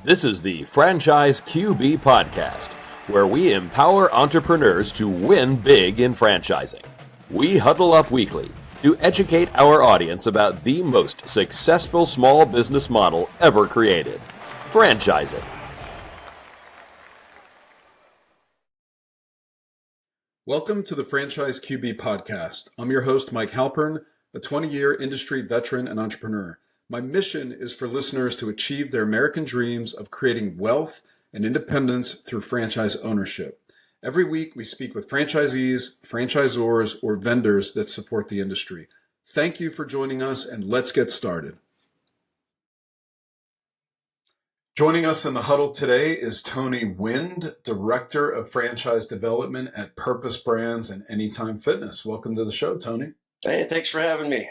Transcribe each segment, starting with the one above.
This is the Franchise QB Podcast, where we empower entrepreneurs to win big in franchising. We huddle up weekly to educate our audience about the most successful small business model ever created, franchising. Welcome to the Franchise QB Podcast. I'm your host, Mike Halpern, a 20-year industry veteran and entrepreneur. My mission is for listeners to achieve their American dreams of creating wealth and independence through franchise ownership. Every week, we speak with franchisees, franchisors, or vendors that support the industry. Thank you for joining us, and let's get started. Joining us in the huddle today is Tony Wind, Director of Franchise Development at Purpose Brands and Anytime Fitness. Welcome to the show, Tony. Hey, thanks for having me.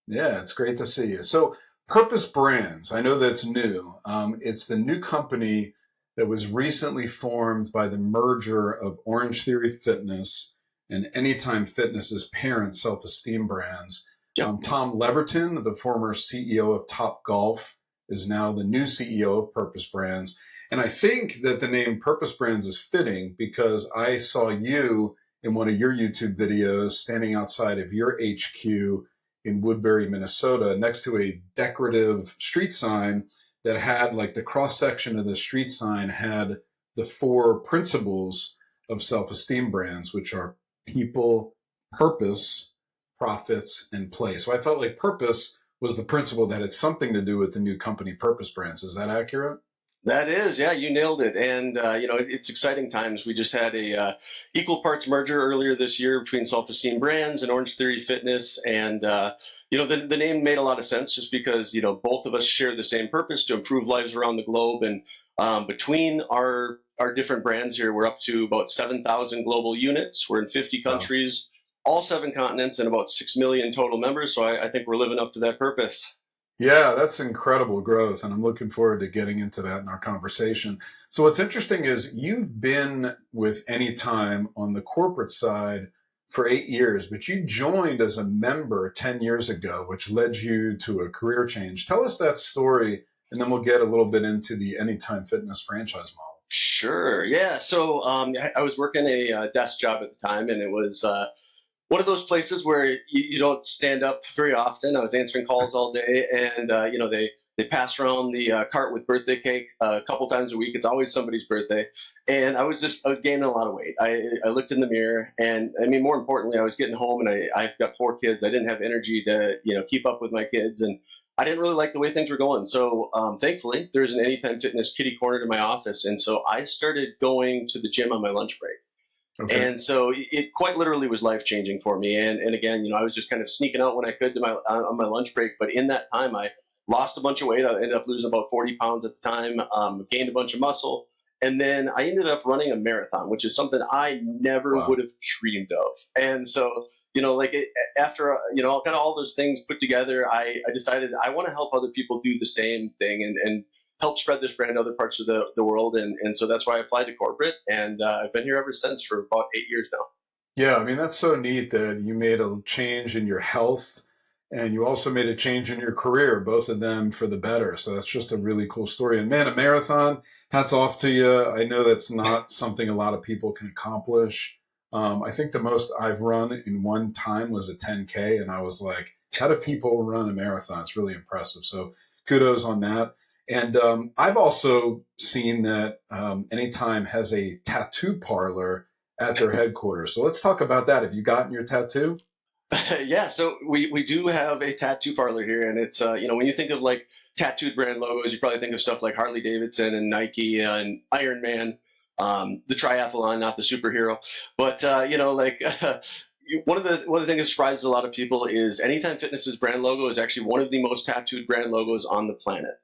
Yeah, it's great to see you. So Purpose Brands, I know that's new. It's the new company that was recently formed by the merger of Orange Theory Fitness and Anytime Fitness's parent, Self-Esteem Brands. Yep. Tom Leverton, the former CEO of Top Golf, is now the new CEO of Purpose Brands. And I think that the name Purpose Brands is fitting because I saw you in one of your YouTube videos standing outside of your HQ in Woodbury, Minnesota, next to a decorative street sign that had, like, the cross-section of the street sign had the four principles of Self-Esteem Brands, which are people, purpose, profits, and play. So I felt like purpose was the principle that had something to do with the new company Purpose Brands. Is that accurate? That is, yeah, you nailed it. And, it's exciting times. We just had a equal parts merger earlier this year between Self-Esteem Brands and Orange Theory Fitness. And, the name made a lot of sense just because, both of us share the same purpose to improve lives around the globe. And between our different brands here, we're up to about 7,000 global units. We're in 50 countries, all 7 continents, and about 6 million total members. So I think we're living up to that purpose. Yeah, that's incredible growth, and I'm looking forward to getting into that in our conversation. So what's interesting is you've been with Anytime on the corporate side for 8 years, but you joined as a member 10 years ago, which led you to a career change. Tell us that story, and then we'll get a little bit into the Anytime Fitness franchise model. Sure. Yeah. So I was working a desk job at the time, and it was one of those places where you don't stand up very often. I was answering calls all day, and they pass around the cart with birthday cake a couple times a week. It's always somebody's birthday, and I was gaining a lot of weight. I looked in the mirror, and I mean, more importantly, I was getting home, and I've got 4 kids. I didn't have energy to keep up with my kids, and I didn't really like the way things were going. So thankfully, there's an Anytime Fitness kitty corner to my office, and so I started going to the gym on my lunch break. Okay. And so it quite literally was life-changing for me. And again, I was just kind of sneaking out when I could on my lunch break. But in that time, I lost a bunch of weight. I ended up losing about 40 pounds at the time, gained a bunch of muscle. And then I ended up running a marathon, which is something I never would have dreamed of. And so, after, kind of all those things put together, I decided I want to help other people do the same thing and help spread this brand to other parts of the world. And so that's why I applied to corporate. And I've been here ever since for about 8 years now. Yeah, I mean, that's so neat that you made a change in your health and you also made a change in your career, both of them for the better. So that's just a really cool story. And man, a marathon, hats off to you. I know that's not something a lot of people can accomplish. I think the most I've run in one time was a 10K. And I was like, how do people run a marathon? It's really impressive. So kudos on that. And I've also seen that Anytime has a tattoo parlor at their headquarters. So let's talk about that. Have you gotten your tattoo? Yeah, so we do have a tattoo parlor here, and it's when you think of like tattooed brand logos, you probably think of stuff like Harley Davidson and Nike and Iron Man, the triathlon, not the superhero, but one of the things that surprises a lot of people is Anytime Fitness's brand logo is actually one of the most tattooed brand logos on the planet.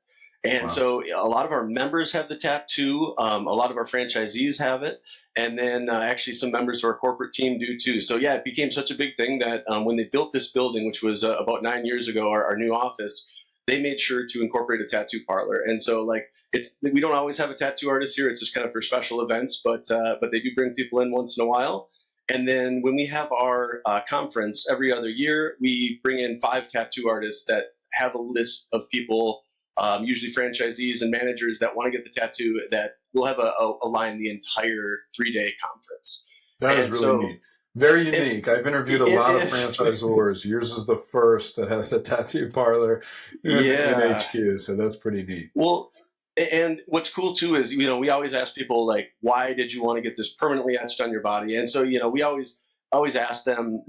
And Wow. So a lot of our members have the tattoo. A lot of our franchisees have it. And then actually some members of our corporate team do too. So yeah, it became such a big thing that when they built this building, which was about 9 years ago, our new office, they made sure to incorporate a tattoo parlor. And so we don't always have a tattoo artist here. It's just kind of for special events, but they do bring people in once in a while. And then when we have our conference every other year, we bring in 5 tattoo artists that have a list of people usually franchisees and managers that want to get the tattoo, that will have a line the entire 3-day conference. That is And really so neat. Very unique. I've interviewed a lot of is. franchisors. Yours is the first that has the tattoo parlor in Yeah. HQ, so that's pretty neat. Well, and what's cool too is, we always ask people, like, why did you want to get this permanently etched on your body? And so, we always ask them,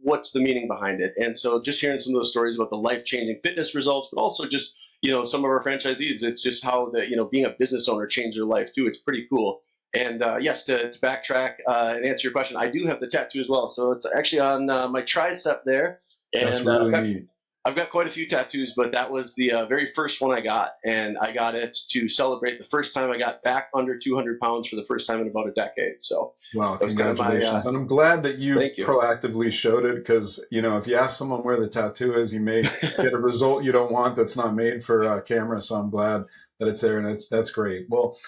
what's the meaning behind it? And so just hearing some of those stories about the life-changing fitness results, but also just, some of our franchisees, it's just how being a business owner changed their life too. It's pretty cool. And yes, to backtrack and answer your question, I do have the tattoo as well. So it's actually on my tricep there. And That's really neat. I've got quite a few tattoos, but that was the very first one I got. And I got it to celebrate the first time I got back under 200 pounds for the first time in about a decade. So, wow, congratulations. And I'm glad that you proactively showed it, because, if you ask someone where the tattoo is, you may get a result you don't want that's not made for camera. So I'm glad that it's there, and that's great. Well,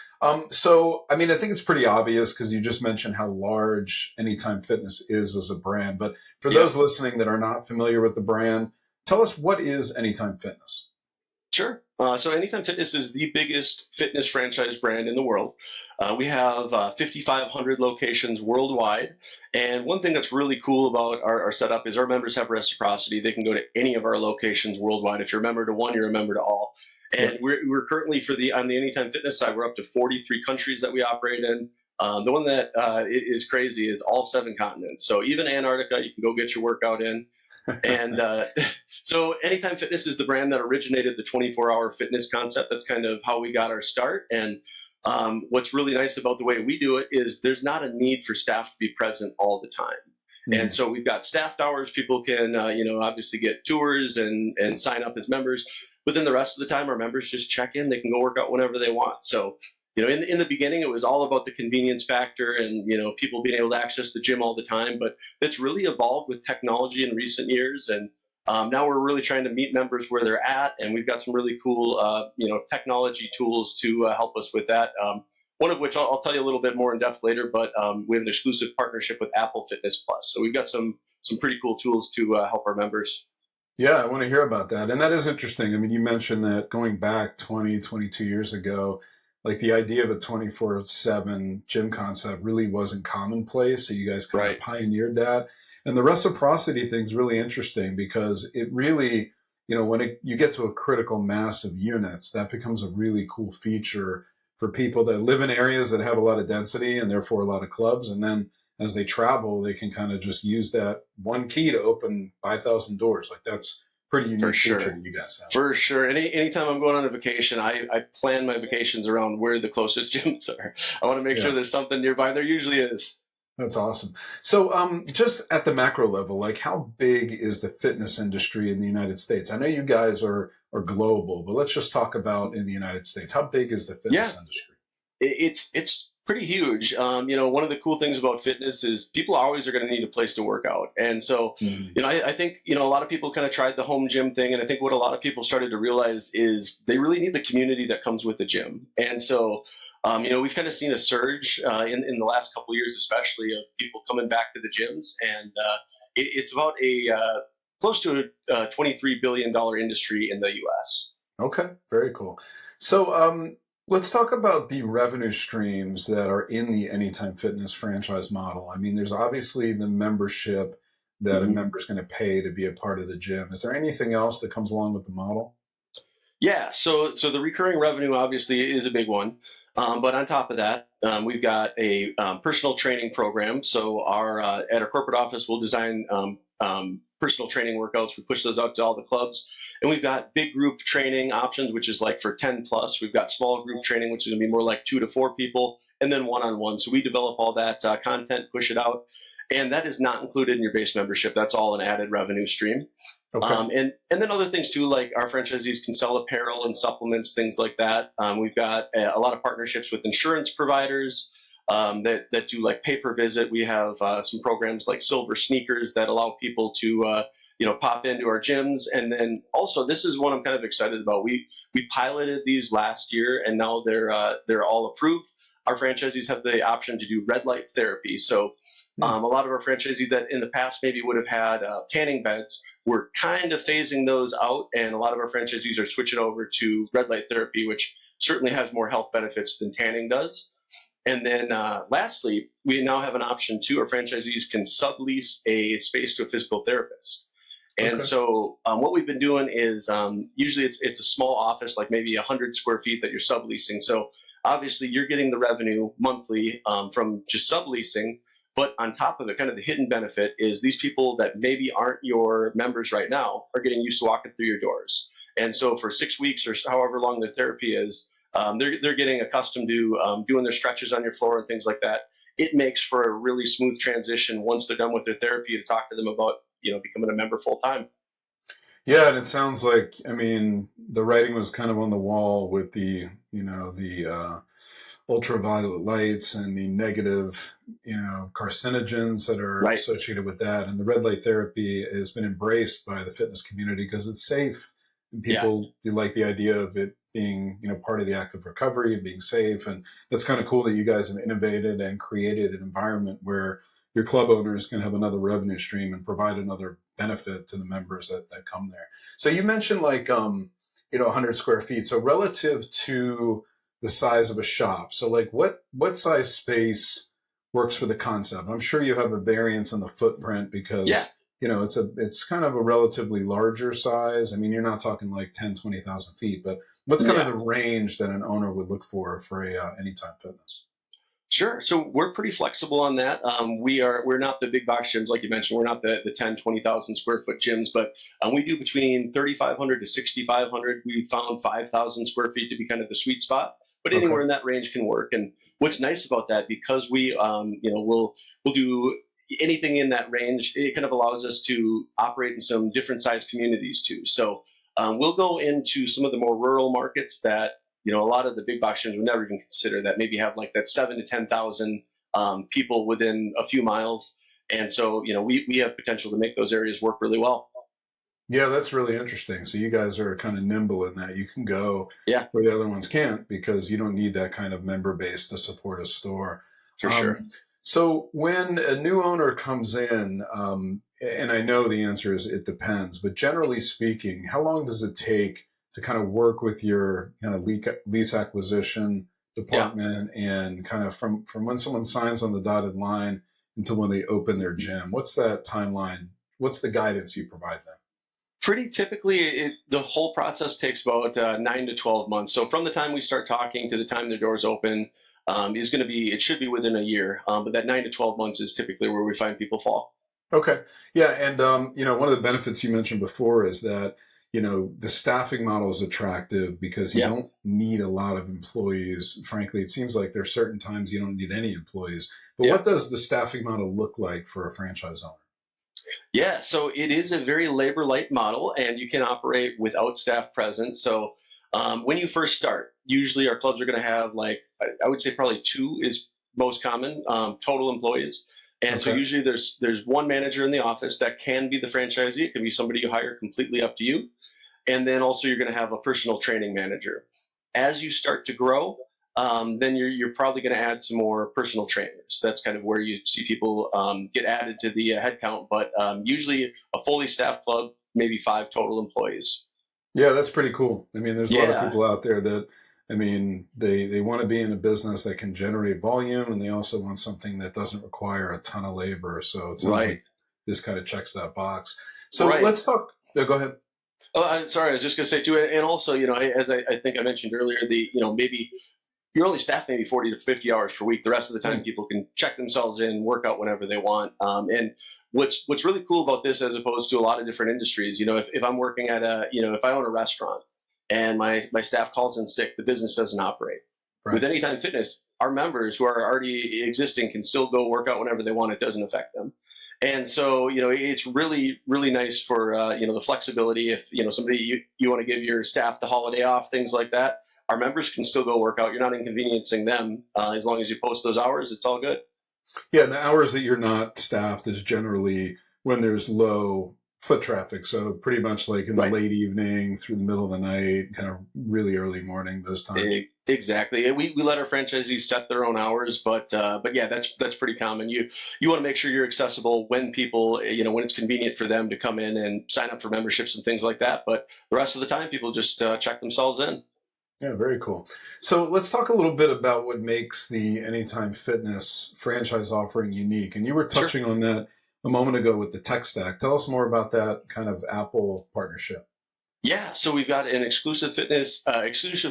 so, I think it's pretty obvious, because you just mentioned how large Anytime Fitness is as a brand. But for those listening that are not familiar with the brand, tell us, what is Anytime Fitness? Sure. So Anytime Fitness is the biggest fitness franchise brand in the world. We have 5,500 locations worldwide. And one thing that's really cool about our setup is our members have reciprocity. They can go to any of our locations worldwide. If you're a member to one, you're a member to all. And we're currently, on the Anytime Fitness side, we're up to 43 countries that we operate in. The one that is crazy is all 7 continents. So even Antarctica, you can go get your workout in. And so Anytime Fitness is the brand that originated the 24-hour fitness concept. That's kind of how we got our start. And what's really nice about the way we do it is there's not a need for staff to be present all the time. Mm-hmm. And so we've got staffed hours. People can, obviously get tours and sign up as members. But then the rest of the time, our members just check in. They can go work out whenever they want. So, in the beginning, it was all about the convenience factor and, people being able to access the gym all the time. But it's really evolved with technology in recent years. And now we're really trying to meet members where they're at. And we've got some really cool, technology tools to help us with that. One of which I'll tell you a little bit more in depth later. But we have an exclusive partnership with Apple Fitness Plus. So we've got some pretty cool tools to help our members. Yeah, I want to hear about that. And that is interesting. You mentioned that going back 20, 22 years ago, like the idea of a 24/7 gym concept really wasn't commonplace. So you guys kind of pioneered that. And the reciprocity thing's really interesting, because it really, when you get to a critical mass of units, that becomes a really cool feature for people that live in areas that have a lot of density and therefore a lot of clubs. And then as they travel, they can kind of just use that one key to open 5,000 doors. Like, that's pretty unique feature that you guys have. For sure. Anytime I'm going on a vacation, I plan my vacations around where the closest gyms are. I want to make sure there's something nearby. There usually is. That's awesome. So just at the macro level, like, how big is the fitness industry in the United States? I know you guys are global, but let's just talk about in the United States. How big is the fitness industry? It's pretty huge. One of the cool things about fitness is people always are going to need a place to work out. And so, I think, a lot of people kind of tried the home gym thing. And I think what a lot of people started to realize is they really need the community that comes with the gym. And so, we've kind of seen a surge in the last couple of years, especially, of people coming back to the gyms. And it's about close to a $23 billion industry in the U.S. Okay, very cool. So, let's talk about the revenue streams that are in the Anytime Fitness franchise model. There's obviously the membership that a member's going to pay to be a part of the gym. Is there anything else that comes along with the model? Yeah, so the recurring revenue obviously is a big one. But on top of that, we've got a personal training program. So at our corporate office, we'll design personal training workouts. We push those out to all the clubs. And we've got big group training options, which is like for 10 plus. We've got small group training, which is going to be more like 2 to 4 people, and then one-on-one. So we develop all that content, push it out. And that is not included in your base membership. That's all an added revenue stream. Okay. And then other things too, like our franchisees can sell apparel and supplements, things like that. We've got a lot of partnerships with insurance providers that do like pay per visit. We have some programs like Silver Sneakers that allow people to pop into our gyms. And then also, this is one I'm kind of excited about. We piloted these last year, and now they're all approved. Our franchisees have the option to do red light therapy. So a lot of our franchisees that in the past maybe would have had tanning beds, we're kind of phasing those out, and a lot of our franchisees are switching over to red light therapy, which certainly has more health benefits than tanning does. And then lastly, we now have an option too. Our franchisees can sublease a space to a physical therapist. And so what we've been doing is usually it's a small office, like maybe 100 square feet that you're subleasing. So obviously you're getting the revenue monthly from just subleasing. But on top of it, kind of the hidden benefit is these people that maybe aren't your members right now are getting used to walking through your doors. And so for 6 weeks or however long their therapy is, they're getting accustomed to doing their stretches on your floor and things like that. It makes for a really smooth transition once they're done with their therapy to talk to them about becoming a member full time. Yeah, and it sounds like, I mean, the writing was kind of on the wall with the ultraviolet lights and the negative, carcinogens that are associated with that. And the red light therapy has been embraced by the fitness community because it's safe. And people like the idea of it being, part of the active recovery and being safe. And that's kind of cool that you guys have innovated and created an environment where your club owners can have another revenue stream and provide another benefit to the members that come there. So you mentioned 100 square feet. So relative to the size of a shop, so what size space works for the concept? I'm sure you have a variance in the footprint because it's kind of a relatively larger size. I mean, you're not talking like 10, 20,000 feet, but what's kind of the range that an owner would look for a Anytime Fitness? Sure. So we're pretty flexible on that. We're not the big box gyms, like you mentioned. We're not the 10, 20,000 square foot gyms, but we do between 3,500 to 6,500. We found 5,000 square feet to be kind of the sweet spot, but anywhere in that range can work. And what's nice about that, because we, we'll do anything in that range, it kind of allows us to operate in some different size communities too. So we'll go into some of the more rural markets that, a lot of the big box gyms would never even consider, that maybe have like that 7,000 to 10,000 people within a few miles. And so, we have potential to make those areas work really well. Yeah, that's really interesting. So you guys are kind of nimble in that you can go where the other ones can't because you don't need that kind of member base to support a store. For sure. So when a new owner comes in, and I know the answer is it depends, but generally speaking, how long does it take to kind of work with your kind of lease acquisition department and kind of from when someone signs on the dotted line until when they open their gym? What's that timeline? What's the guidance you provide them? Pretty typically, the whole process takes about 9 to 12 months. So from the time we start talking to the time the doors open it should be within a year. But that 9 to 12 months is typically where we find people fall. Okay. Yeah. And, one of the benefits you mentioned before is that, the staffing model is attractive because you don't need a lot of employees. Frankly, it seems like there are certain times you don't need any employees. But what does the staffing model look like for a franchise owner? Yeah, so it is a very labor light model, and you can operate without staff present. So when you first start, usually our clubs are going to have I would say probably 2 is most common total employees. And so usually there's one manager in the office that can be the franchisee. It can be somebody you hire completely up to you. And then also you're going to have a personal training manager. As you start to grow, then you're probably going to add some more personal trainers. That's kind of where you see people get added to the headcount. But usually a fully staffed club, maybe 5 total employees. Yeah, that's pretty cool. I mean, there's a lot of people out there that, they want to be in a business that can generate volume, and they also want something that doesn't require a ton of labor. So it sounds like this kind of checks that box. So let's talk. Go ahead. Oh, I'm sorry. I was just going to say too, and also, as I think I mentioned earlier, maybe you're only staffed maybe 40 to 50 hours per week. The rest of the time, people can check themselves in, work out whenever they want. And what's really cool about this, as opposed to a lot of different industries, if I'm working at if I own a restaurant and my staff calls in sick, the business doesn't operate. Right. With Anytime Fitness, our members who are already existing can still go work out whenever they want. It doesn't affect them. And so, it's really, really nice for, the flexibility. If, somebody, you want to give your staff the holiday off, things like that, our members can still go work out. You're not inconveniencing them. As long as you post those hours, it's all good. Yeah. And the hours that you're not staffed is generally when there's low foot traffic. So pretty much like in the Right. late evening through the middle of the night, kind of really early morning, those times. Exactly. We let our franchisees set their own hours, but yeah, that's pretty common. You want to make sure you're accessible when people, when it's convenient for them to come in and sign up for memberships and things like that. But the rest of the time, people just check themselves in. Yeah, very cool. So let's talk a little bit about what makes the Anytime Fitness franchise offering unique. And you were Sure. touching on that a moment ago with the tech stack. Tell us more about that kind of Apple partnership. Yeah, so we've got an exclusive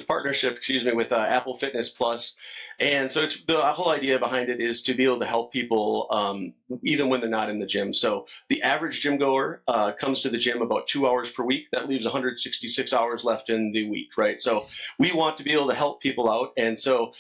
partnership, with Apple Fitness Plus, and so the whole idea behind it is to be able to help people even when they're not in the gym. So the average gym goer comes to the gym about 2 hours per week. That leaves 166 hours left in the week, right? So we want to be able to help people out, and so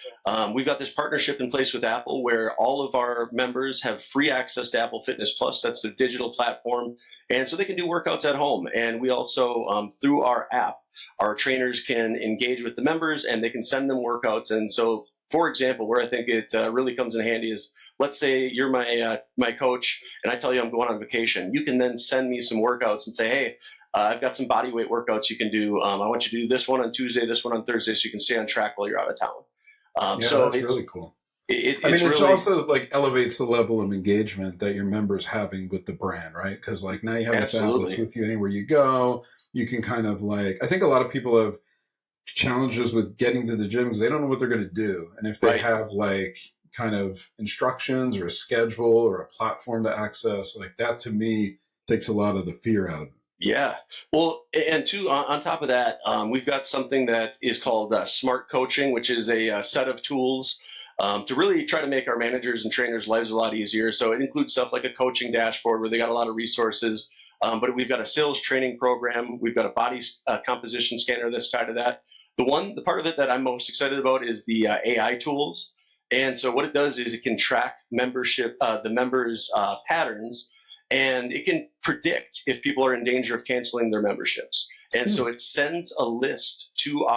we've got this partnership in place with Apple where all of our members have free access to Apple Fitness Plus. That's the digital platform. And so they can do workouts at home. And we also, through our app, our trainers can engage with the members and they can send them workouts. And so, for example, where I think it really comes in handy is, let's say you're my coach and I tell you I'm going on vacation. You can then send me some workouts and say, hey, I've got some body weight workouts you can do. I want you to do this one on Tuesday, this one on Thursday, so you can stay on track while you're out of town. Yeah, So that's really cool. I it's mean, it really also like elevates the level of engagement that your members having with the brand, right? Because like now you have this app that's absolutely with you anywhere you go. You can kind of like, I think a lot of people have challenges with getting to the gym because they don't know what they're going to do. And if they right. have like kind of instructions or a schedule or a platform to access, like that to me takes a lot of the fear out of it. Yeah. Well, and two, on top of that, we've got something that is called Smart Coaching, which is a set of tools to really try to make our managers and trainers' lives a lot easier. So it includes stuff like a coaching dashboard where they got a lot of resources, but we've got a sales training program. We've got a body composition scanner that's tied to that. The part of it that I'm most excited about is the AI tools. And so what it does is it can track the members' patterns, and it can predict if people are in danger of canceling their memberships. And so it sends a list to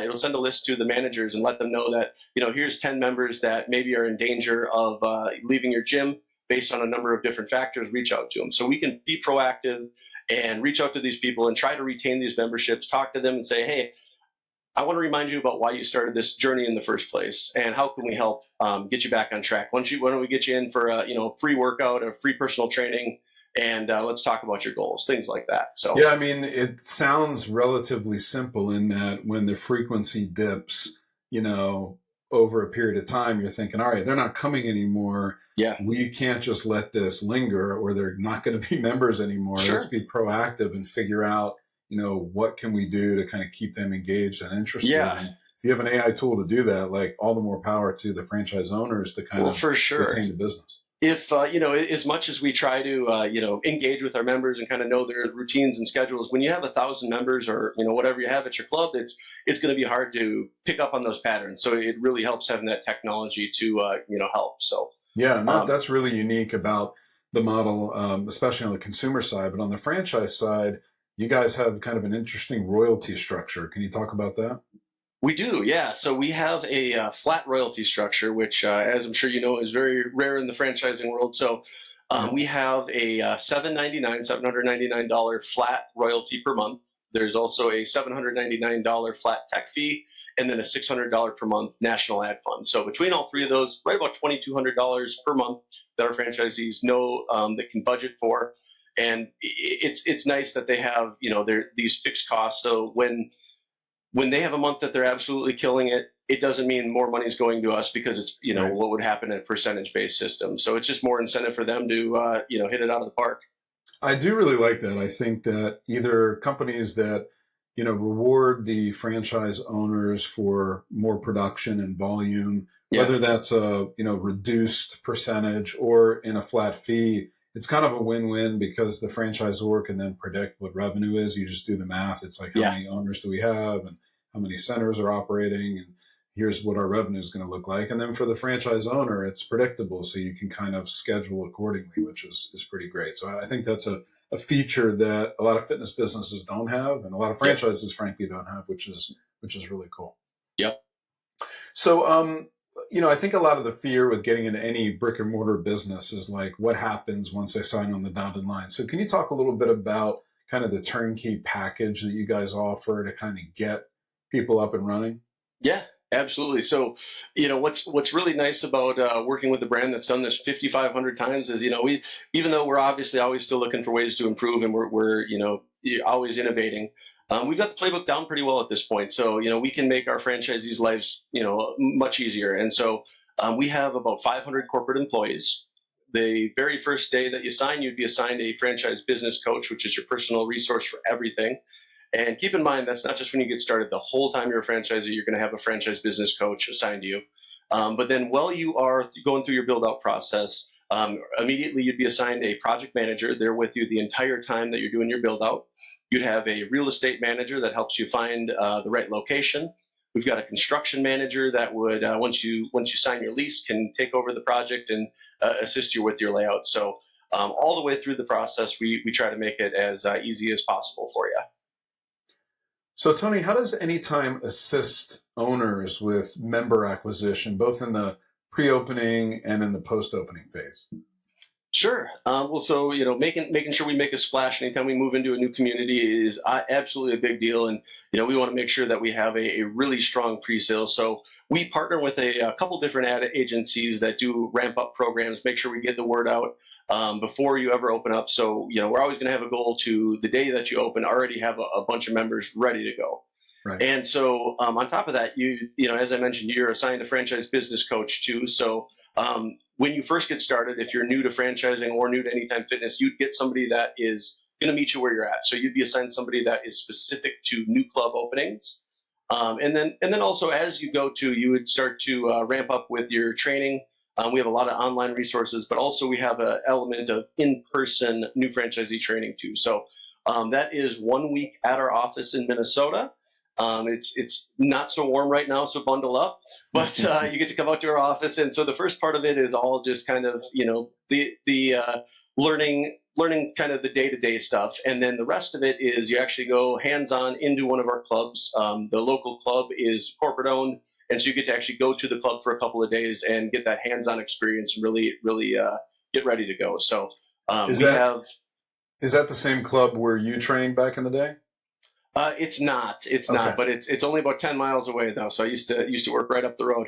it'll send a list to the managers and let them know that, here's 10 members that maybe are in danger of leaving your gym based on a number of different factors. Reach out to them. So we can be proactive and reach out to these people and try to retain these memberships, talk to them and say, hey, I want to remind you about why you started this journey in the first place, and how can we help get you back on track? Why don't we get you in for a free workout or free personal training, and let's talk about your goals, things like that. So Yeah, I mean, it sounds relatively simple in that when the frequency dips, over a period of time, you're thinking, all right, they're not coming anymore. yeah, We can't just let this linger or they're not going to be members anymore. sure, Let's be proactive and figure out, what can we do to kind of keep them engaged and interested. yeah, And if you have an AI tool to do that, like all the more power to the franchise owners to kind well, of for sure. retain the business. If as much as we try to engage with our members and kind of know their routines and schedules, when you have 1,000 members or whatever you have at your club, it's going to be hard to pick up on those patterns. So it really helps having that technology to help. So Yeah, and um, that's really unique about the model, especially on the consumer side. But on the franchise side, you guys have kind of an interesting royalty structure. Can you talk about that? we do, yeah. So we have a flat royalty structure, which, as I'm sure you know, is very rare in the franchising world. So Yeah. we have a $799 flat royalty per month. There's also a $799 flat tech fee, and then a $600 per month national ad fund. So between all three of those, right about $2,200 per month that our franchisees know that can budget for. And it's nice that they have these fixed costs. So when they have a month that they're absolutely killing it, it doesn't mean more money is going to us because it's Right. what would happen in a percentage based system. So it's just more incentive for them to hit it out of the park. I do really like that. I think that either companies that, reward the franchise owners for more production and volume, Yeah, whether that's a, reduced percentage or in a flat fee, it's kind of a win-win because the franchisor can then predict what revenue is. You just do the math. It's like, how yeah, many owners do we have and how many centers are operating? And here's what our revenue is going to look like. And then for the franchise owner, it's predictable. So you can kind of schedule accordingly, which is pretty great. So I think that's a feature that a lot of fitness businesses don't have. And a lot of yep, franchises, frankly, don't have, which is really cool. yep. So, I think a lot of the fear with getting into any brick and mortar business is like, what happens once I sign on the dotted line? So can you talk a little bit about kind of the turnkey package that you guys offer to kind of get people up and running? Yeah, absolutely. So, what's really nice about working with a brand that's done this 5,500 times is, we, even though we're obviously always still looking for ways to improve, and we're always innovating. We've got the playbook down pretty well at this point. So, we can make our franchisees' lives, much easier. And so we have about 500 corporate employees. The very first day that you sign, you'd be assigned a franchise business coach, which is your personal resource for everything. And keep in mind, that's not just when you get started. The whole time you're a franchisee, you're going to have a franchise business coach assigned to you. But then while you are going through your build-out process, immediately you'd be assigned a project manager. They're with you the entire time that you're doing your build-out. You'd have a real estate manager that helps you find the right location. We've got a construction manager that would, once you sign your lease, can take over the project and assist you with your layout. So all the way through the process, we try to make it as easy as possible for you. So, Tony, how does Anytime assist owners with member acquisition, both in the pre-opening and in the post-opening phase? Sure. So making sure we make a splash anytime we move into a new community is absolutely a big deal, and we want to make sure that we have a really strong pre-sale. So we partner with a couple different ad agencies that do ramp up programs, make sure we get the word out before you ever open up. So we're always going to have a goal to the day that you open already have a bunch of members ready to go. Right. And so on top of that, as I mentioned, you're assigned a franchise business coach too. So when you first get started, if you're new to franchising or new to Anytime Fitness, you'd get somebody that is going to meet you where you're at. So you'd be assigned somebody that is specific to new club openings. And then also as you go to, you would start to ramp up with your training. We have a lot of online resources, but also we have an element of in-person new franchisee training too. So that is 1 week at our office in Minnesota. It's not so warm right now, so bundle up, but you get to come out to our office. And so the first part of it is all just kind of, the learning kind of the day-to-day stuff. And then the rest of it is you actually go hands-on into one of our clubs. The local club is corporate owned. And so you get to actually go to the club for a couple of days and get that hands-on experience and really get ready to go. So is that the same club where you trained back in the day? It's not, but it's only about 10 miles away though. So I used to work right up the road.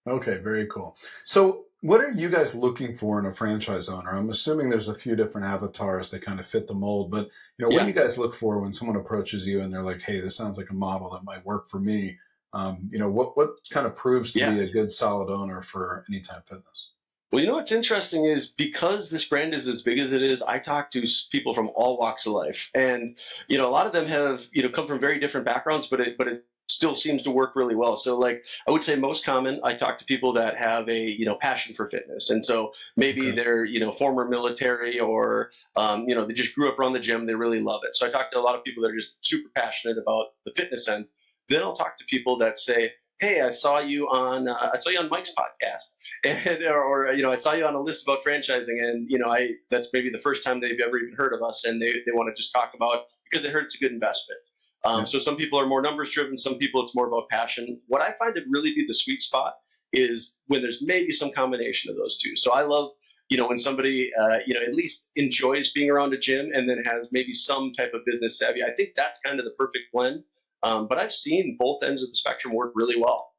Okay. Very cool. So what are you guys looking for in a franchise owner? I'm assuming there's a few different avatars that kind of fit the mold, but what do you guys look for when someone approaches you and they're like, hey, this sounds like a model that might work for me? What kind of proves to be a good, solid owner for Anytime Fitness? Well, what's interesting is because this brand is as big as it is, I talk to people from all walks of life, and a lot of them have come from very different backgrounds, but it still seems to work really well. So, like I would say, most common, I talk to people that have a passion for fitness, and so maybe they're former military or they just grew up around the gym, they really love it. So I talk to a lot of people that are just super passionate about the fitness end. Then I'll talk to people that say, hey, I saw you on Mike's podcast, and or I saw you on a list about franchising, and that's maybe the first time they've ever even heard of us, and they want to just talk about because they heard it's a good investment. So some people are more numbers driven, some people it's more about passion. What I find to really be the sweet spot is when there's maybe some combination of those two. So I love when somebody at least enjoys being around a gym and then has maybe some type of business savvy. I think that's kind of the perfect blend. But I've seen both ends of the spectrum work really well.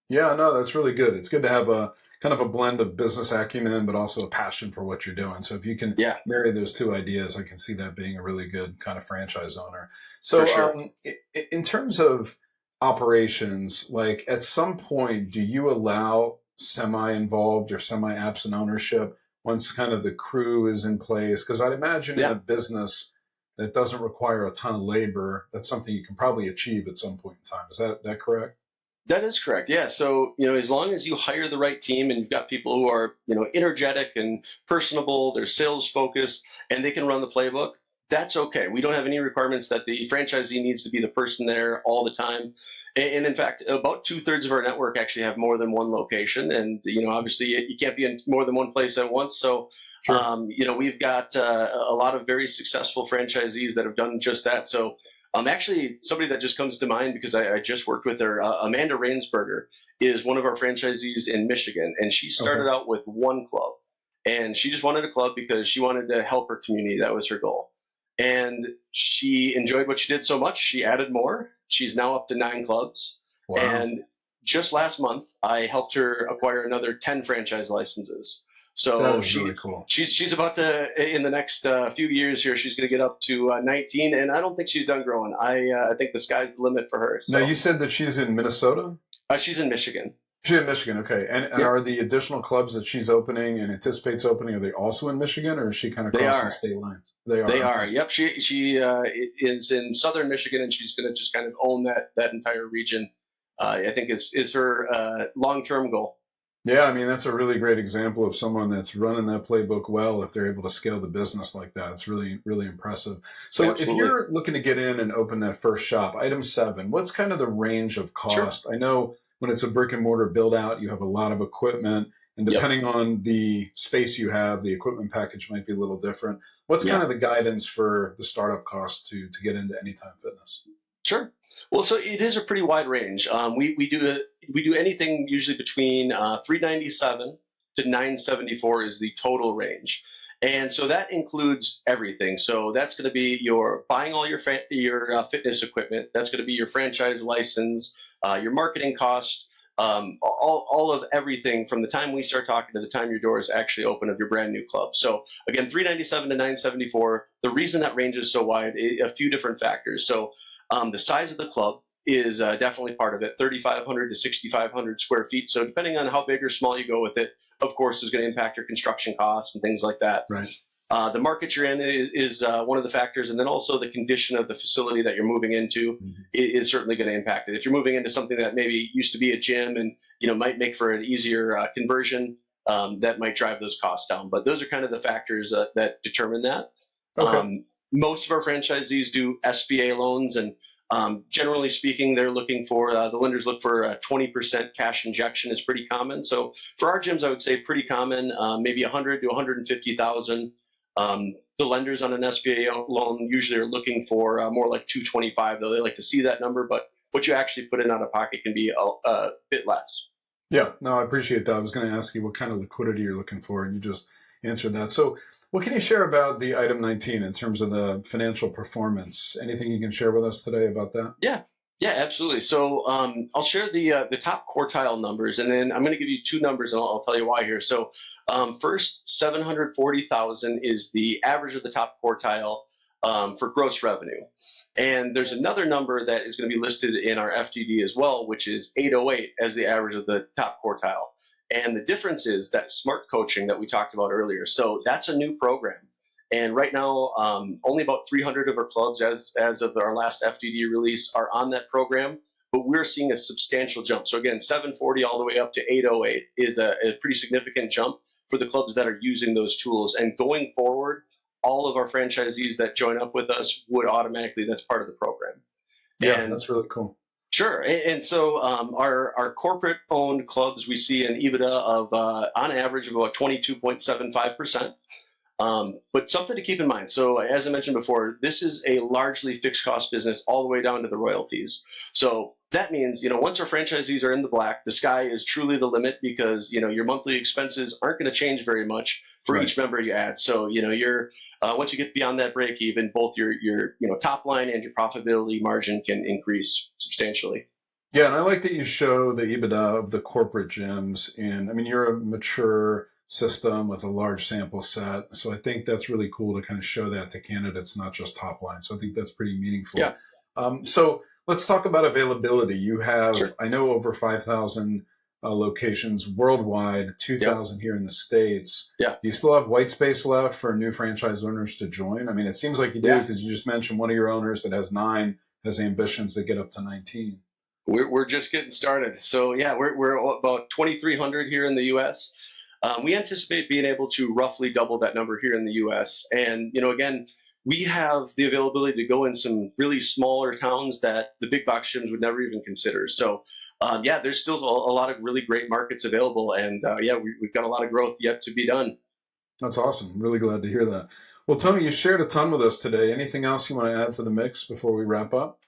Yeah, no, that's really good. It's good to have a kind of a blend of business acumen, but also a passion for what you're doing. So if you can marry those two ideas, I can see that being a really good kind of franchise owner. So in terms of operations, like at some point, do you allow semi-involved or semi-absent ownership once kind of the crew is in place? Because I'd imagine in a business that doesn't require a ton of labor, that's something you can probably achieve at some point in time. Is that correct? That is correct. Yeah. So, as long as you hire the right team and you've got people who are, energetic and personable, they're sales focused, and they can run the playbook, that's okay. We don't have any requirements that the franchisee needs to be the person there all the time. And in fact, about 2/3 of our network actually have more than one location. And, obviously you can't be in more than one place at once. So, we've got a lot of very successful franchisees that have done just that. So Actually, somebody that just comes to mind because I just worked with her, Amanda Rainsberger, is one of our franchisees in Michigan, and she Okay. started out with one club, and she just wanted a club because she wanted to help her community. That was her goal, and she enjoyed what she did so much. She added more. She's now up to 9 clubs, Wow. and just last month, I helped her acquire another 10 franchise licenses. That So is really cool. she's about to, in the next few years here, she's going to get up to 19, and I don't think she's done growing. I think the sky's the limit for her. Now, So you said that she's in Minnesota? she's in Michigan. She's in Michigan, okay. And Yep, are the additional clubs that she's opening and anticipates opening, are they also in Michigan, or is she kind of they crossing are. state lines? They They are, are. okay. Yep. She is in southern Michigan, and she's going to just kind of own that entire region. I think is her long term goal. Yeah, I mean, that's a really great example of someone that's running that playbook well if they're able to scale the business like that. It's really, really impressive. So if Absolutely. you're looking to get in and open that first shop, item 7, what's kind of the range of Sure. cost? I know when it's a brick and mortar build out, you have a lot of equipment, and Yep. depending on the space you have, the equipment package might be a little different. What's kind Yeah. of the guidance for the startup cost to get into Anytime Fitness? Sure. Well, so it is a pretty wide range. We do anything usually between 397 to 974 is the total range, and so that includes everything. So that's going to be your buying all your fitness equipment. That's going to be your franchise license, your marketing cost, all of everything from the time we start talking to the time your doors actually open of your brand new club. So again, 397 to 974. The reason that range is so wide, a few different factors. So the size of the club is definitely part of it, 3,500 to 6,500 square feet. So depending on how big or small you go with it, of course, is going to impact your construction costs and things like that. Right. The market you're in is one of the factors, and then also the condition of the facility that you're moving into is certainly going to impact it. If you're moving into something that maybe used to be a gym and might make for an easier conversion, that might drive those costs down. But those are kind of the factors that determine that. Okay. Most of our franchisees do SBA loans, and generally speaking, they're looking for the lenders look for a 20% cash injection is pretty common. So for our gyms, I would say pretty common, maybe 100 to 150,000. The lenders on an SBA loan usually are looking for more like 225, though they like to see that number, but what you actually put in out of pocket can be a bit less. Yeah, no, I appreciate that. I was going to ask you what kind of liquidity you're looking for, and you just answered that. So, what can you share about the item 19 in terms of the financial performance? Anything you can share with us today about that? Yeah, yeah, absolutely. So I'll share the top quartile numbers, and then I'm going to give you two numbers, and I'll tell you why here. So first, 740,000 is the average of the top quartile for gross revenue, and there's another number that is going to be listed in our FDD as well, which is 808 as the average of the top quartile. And the difference is that smart coaching that we talked about earlier. So that's a new program. And right now, only about 300 of our clubs, as of our last FDD release, are on that program. But we're seeing a substantial jump. So again, 740 all the way up to 808 is a pretty significant jump for the clubs that are using those tools. And going forward, all of our franchisees that join up with us would automatically, that's part of the program. Yeah, And that's really cool. sure. And so our corporate owned clubs, we see an EBITDA of on average of about 22.75%. But something to keep in mind. So as I mentioned before, this is a largely fixed cost business all the way down to the royalties. So that means, once our franchisees are in the black, the sky is truly the limit because, your monthly expenses aren't going to change very much for Right. each member you add. So, you're once you get beyond that break even, both your top line and your profitability margin can increase substantially. Yeah, and I like that you show the EBITDA of the corporate gyms. And I mean, you're a mature system with a large sample set. So I think that's really cool to kind of show that to candidates, not just top line. So I think that's pretty meaningful. Yeah. So let's talk about availability. You have, Sure. I know, over 5,000 locations worldwide, 2,000 here in the States. Yeah. Do you still have white space left for new franchise owners to join? I mean, it seems like you do Yeah. because you just mentioned one of your owners that has 9 has ambitions to get up to 19. We're just getting started. So yeah, we're about 2,300 here in the U.S. We anticipate being able to roughly double that number here in the U.S. And again, we have the availability to go in some really smaller towns that the big box gyms would never even consider. So yeah, there's still a lot of really great markets available, and yeah, we've got a lot of growth yet to be done. That's awesome. Really glad to hear that. Well, Tony, you shared a ton with us today. Anything else you want to add to the mix before we wrap up?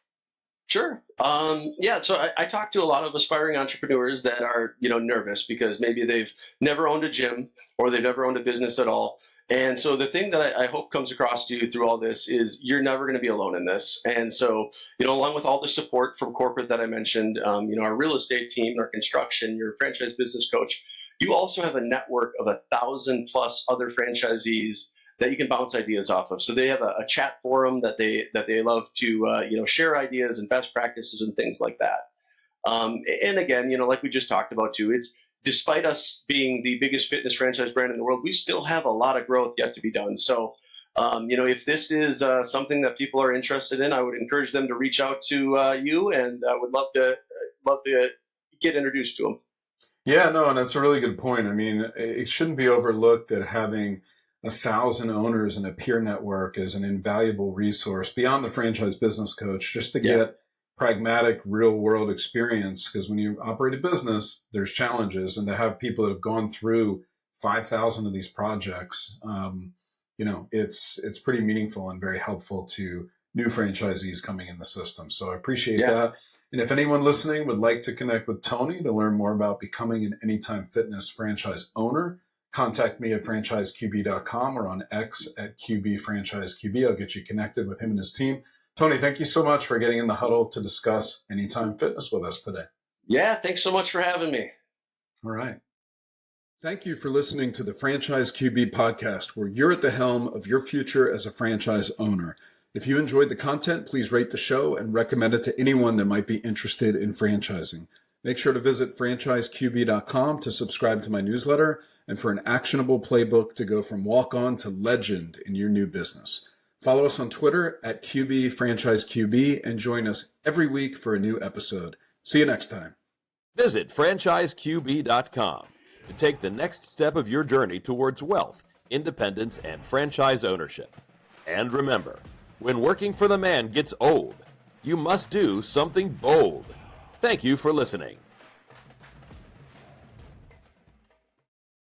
Sure. Yeah. So I talk to a lot of aspiring entrepreneurs that are, nervous because maybe they've never owned a gym or they've never owned a business at all. And so the thing that I hope comes across to you through all this is you're never going to be alone in this. And so, along with all the support from corporate that I mentioned, our real estate team, our construction, your franchise business coach, you also have a network of 1,000 plus other franchisees that you can bounce ideas off of. So they have a chat forum that they love to share ideas and best practices and things like that. And again, like we just talked about too, it's despite us being the biggest fitness franchise brand in the world, we still have a lot of growth yet to be done. So if this is something that people are interested in, I would encourage them to reach out to you, and I would love to get introduced to them. Yeah, no, and that's a really good point. I mean, it shouldn't be overlooked that having 1,000 owners and a peer network is an invaluable resource beyond the franchise business coach, just to get pragmatic real world experience. Because when you operate a business, there's challenges, and to have people that have gone through 5,000 of these projects, it's pretty meaningful and very helpful to new franchisees coming in the system. So I appreciate that. And if anyone listening would like to connect with Tony to learn more about becoming an Anytime Fitness franchise owner, contact me at franchiseqb.com or on X at QBFranchiseQB. I'll get you connected with him and his team. Tony, thank you so much for getting in the huddle to discuss Anytime Fitness with us today. Yeah, thanks so much for having me. All right. Thank you for listening to the Franchise QB podcast, where you're at the helm of your future as a franchise owner. If you enjoyed the content, please rate the show and recommend it to anyone that might be interested in franchising. Make sure to visit franchiseqb.com to subscribe to my newsletter and for an actionable playbook to go from walk-on to legend in your new business. Follow us on Twitter at QBFranchiseQB and join us every week for a new episode. See you next time. Visit franchiseqb.com to take the next step of your journey towards wealth, independence, and franchise ownership. And remember, when working for the man gets old, you must do something bold. Thank you for listening.